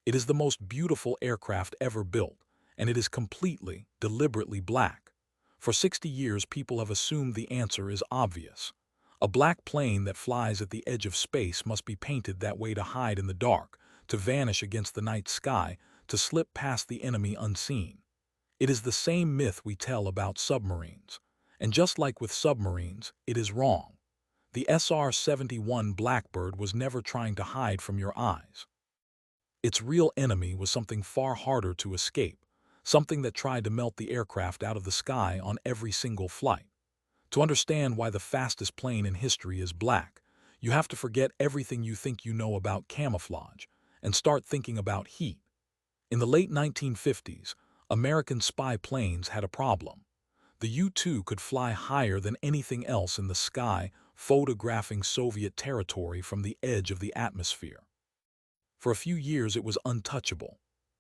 It is the most beautiful aircraft ever built, and it is completely, deliberately black. For 60 years, people have assumed the answer is obvious. A black plane that flies at the edge of space must be painted that way to hide in the dark, to vanish against the night sky, to slip past the enemy unseen. It is the same myth we tell about submarines. And just like with submarines, it is wrong. The SR-71 Blackbird was never trying to hide from your eyes. Its real enemy was something far harder to escape, something that tried to melt the aircraft out of the sky on every single flight. To understand why the fastest plane in history is black, you have to forget everything you think you know about camouflage and start thinking about heat. In the late 1950s, American spy planes had a problem. The U-2 could fly higher than anything else in the sky, photographing Soviet territory from the edge of the atmosphere. For a few years, it was untouchable.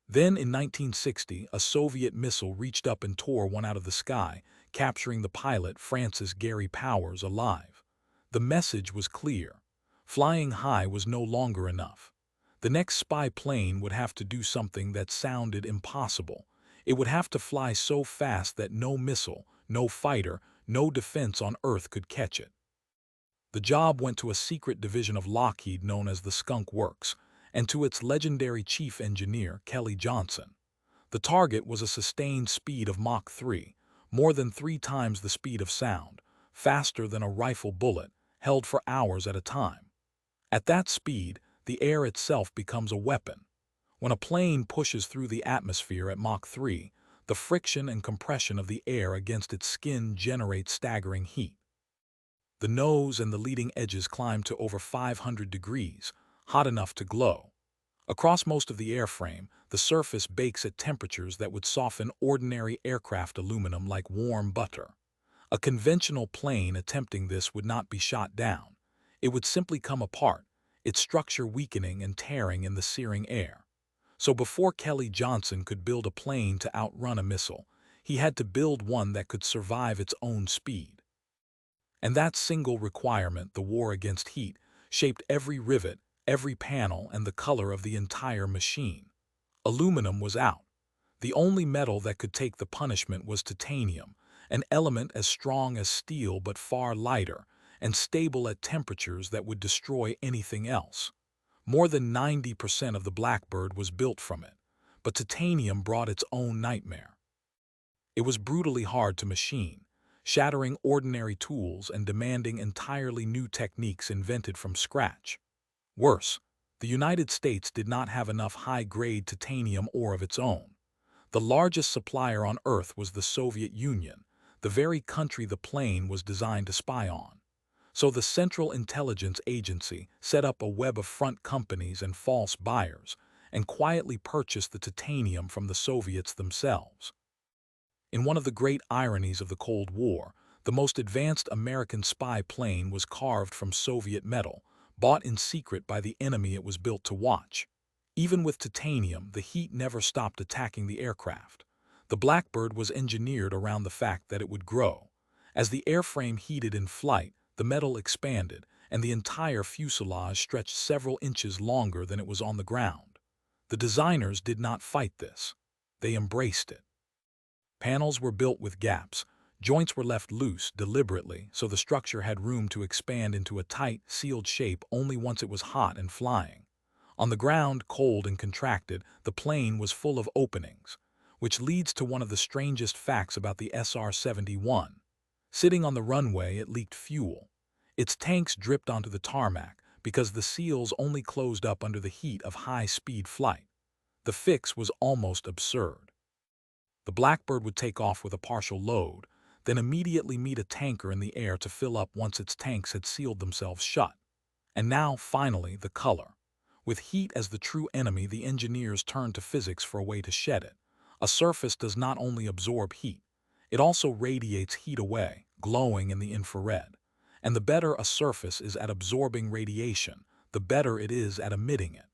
Then, in 1960, a Soviet missile reached up and tore one out of the sky, capturing the pilot, Francis Gary Powers, alive. The message was clear. Flying high was no longer enough. The next spy plane would have to do something that sounded impossible. It would have to fly so fast that no missile, no fighter, no defense on Earth could catch it. The job went to a secret division of Lockheed known as the Skunk Works, and to its legendary chief engineer, Kelly Johnson. The target was a sustained speed of Mach 3, more than 3 times the speed of sound, faster than a rifle bullet, held for hours at a time. At that speed, the air itself becomes a weapon. When a plane pushes through the atmosphere at Mach 3, the friction and compression of the air against its skin generates staggering heat. The nose and the leading edges climb to over 500 degrees, hot enough to glow. Across most of the airframe, the surface bakes at temperatures that would soften ordinary aircraft aluminum like warm butter. A conventional plane attempting this would not be shot down. It would simply come apart, its structure weakening and tearing in the searing air. So before Kelly Johnson could build a plane to outrun a missile, he had to build one that could survive its own speed. And that single requirement, the war against heat, shaped every rivet, every panel, and the color of the entire machine. Aluminum was out. The only metal that could take the punishment was titanium, an element as strong as steel but far lighter, and stable at temperatures that would destroy anything else. More than 90% of the Blackbird was built from it, but titanium brought its own nightmare. It was brutally hard to machine, shattering ordinary tools and demanding entirely new techniques invented from scratch. Worse, the United States did not have enough high-grade titanium ore of its own. The largest supplier on Earth was the Soviet Union, the very country the plane was designed to spy on. So the Central Intelligence Agency set up a web of front companies and false buyers, and quietly purchased the titanium from the Soviets themselves. In one of the great ironies of the Cold War, the most advanced American spy plane was carved from Soviet metal, bought in secret by the enemy it was built to watch. Even with titanium, the heat never stopped attacking the aircraft. The Blackbird was engineered around the fact that it would grow. As the airframe heated in flight, the metal expanded, and the entire fuselage stretched several inches longer than it was on the ground. The designers did not fight this. They embraced it. Panels were built with gaps. Joints were left loose deliberately so the structure had room to expand into a tight, sealed shape only once it was hot and flying. On the ground, cold and contracted, the plane was full of openings, which leads to one of the strangest facts about the SR-71. Sitting on the runway, it leaked fuel. Its tanks dripped onto the tarmac because the seals only closed up under the heat of high-speed flight. The fix was almost absurd. The Blackbird would take off with a partial load, then immediately meet a tanker in the air to fill up once its tanks had sealed themselves shut. And now, finally, the color. With heat as the true enemy, the engineers turned to physics for a way to shed it. A surface does not only absorb heat, it also radiates heat away, glowing in the infrared. And the better a surface is at absorbing radiation, the better it is at emitting it.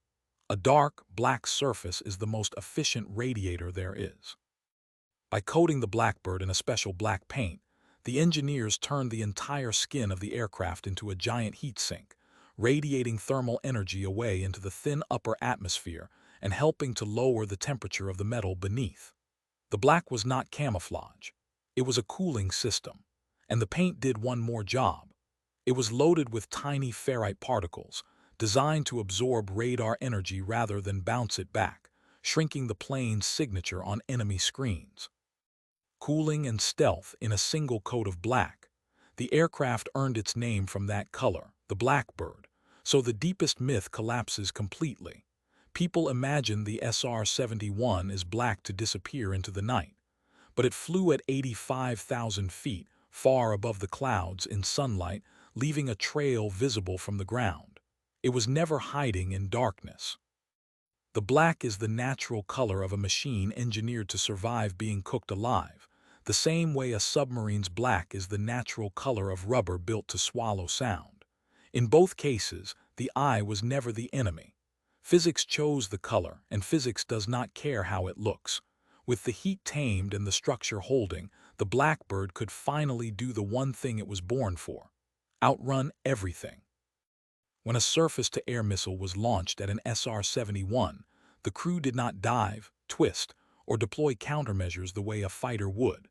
A dark, black surface is the most efficient radiator there is. By coating the Blackbird in a special black paint, the engineers turned the entire skin of the aircraft into a giant heat sink, radiating thermal energy away into the thin upper atmosphere and helping to lower the temperature of the metal beneath. The black was not camouflage. It was a cooling system, and the paint did one more job. It was loaded with tiny ferrite particles, designed to absorb radar energy rather than bounce it back, shrinking the plane's signature on enemy screens. Cooling and stealth in a single coat of black, the aircraft earned its name from that color, the Blackbird, so the deepest myth collapses completely. People imagine the SR-71 is black to disappear into the night, but it flew at 85,000 feet, far above the clouds in sunlight, leaving a trail visible from the ground. It was never hiding in darkness. The black is the natural color of a machine engineered to survive being cooked alive, the same way a submarine's black is the natural color of rubber built to swallow sound. In both cases, the eye was never the enemy. Physics chose the color, and physics does not care how it looks. With the heat tamed and the structure holding, the Blackbird could finally do the one thing it was born for: outrun everything. When a surface-to-air missile was launched at an SR-71, the crew did not dive, twist, or deploy countermeasures the way a fighter would.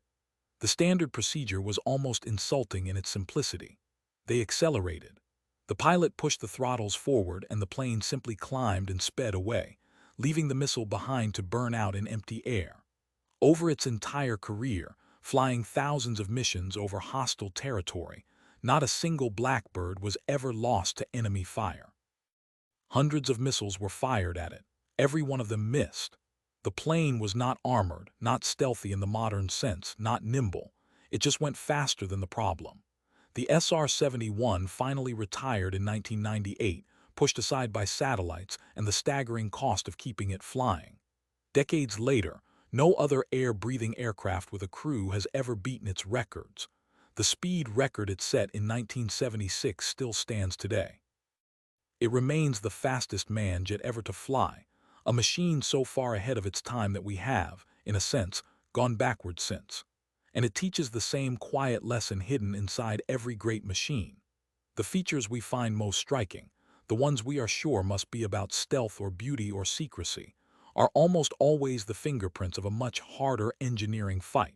The standard procedure was almost insulting in its simplicity. They accelerated. The pilot pushed the throttles forward and the plane simply climbed and sped away, leaving the missile behind to burn out in empty air. Over its entire career, flying thousands of missions over hostile territory, not a single Blackbird was ever lost to enemy fire. Hundreds of missiles were fired at it. Every one of them missed. The plane was not armored, not stealthy in the modern sense, not nimble. It just went faster than the problem. The SR-71 finally retired in 1998, pushed aside by satellites and the staggering cost of keeping it flying. Decades later, no other air-breathing aircraft with a crew has ever beaten its records. The speed record it set in 1976 still stands today. It remains the fastest manned jet ever to fly, a machine so far ahead of its time that we have, in a sense, gone backwards since. And it teaches the same quiet lesson hidden inside every great machine. The features we find most striking, the ones we are sure must be about stealth or beauty or secrecy, are almost always the fingerprints of a much harder engineering fight.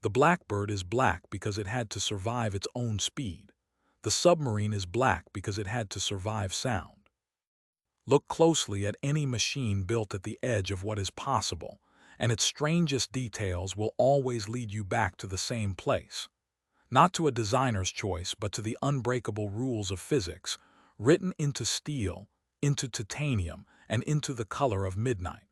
The Blackbird is black because it had to survive its own speed. The submarine is black because it had to survive sound. Look closely at any machine built at the edge of what is possible, and its strangest details will always lead you back to the same place. Not to a designer's choice, but to the unbreakable rules of physics, written into steel, into titanium, and into the color of midnight.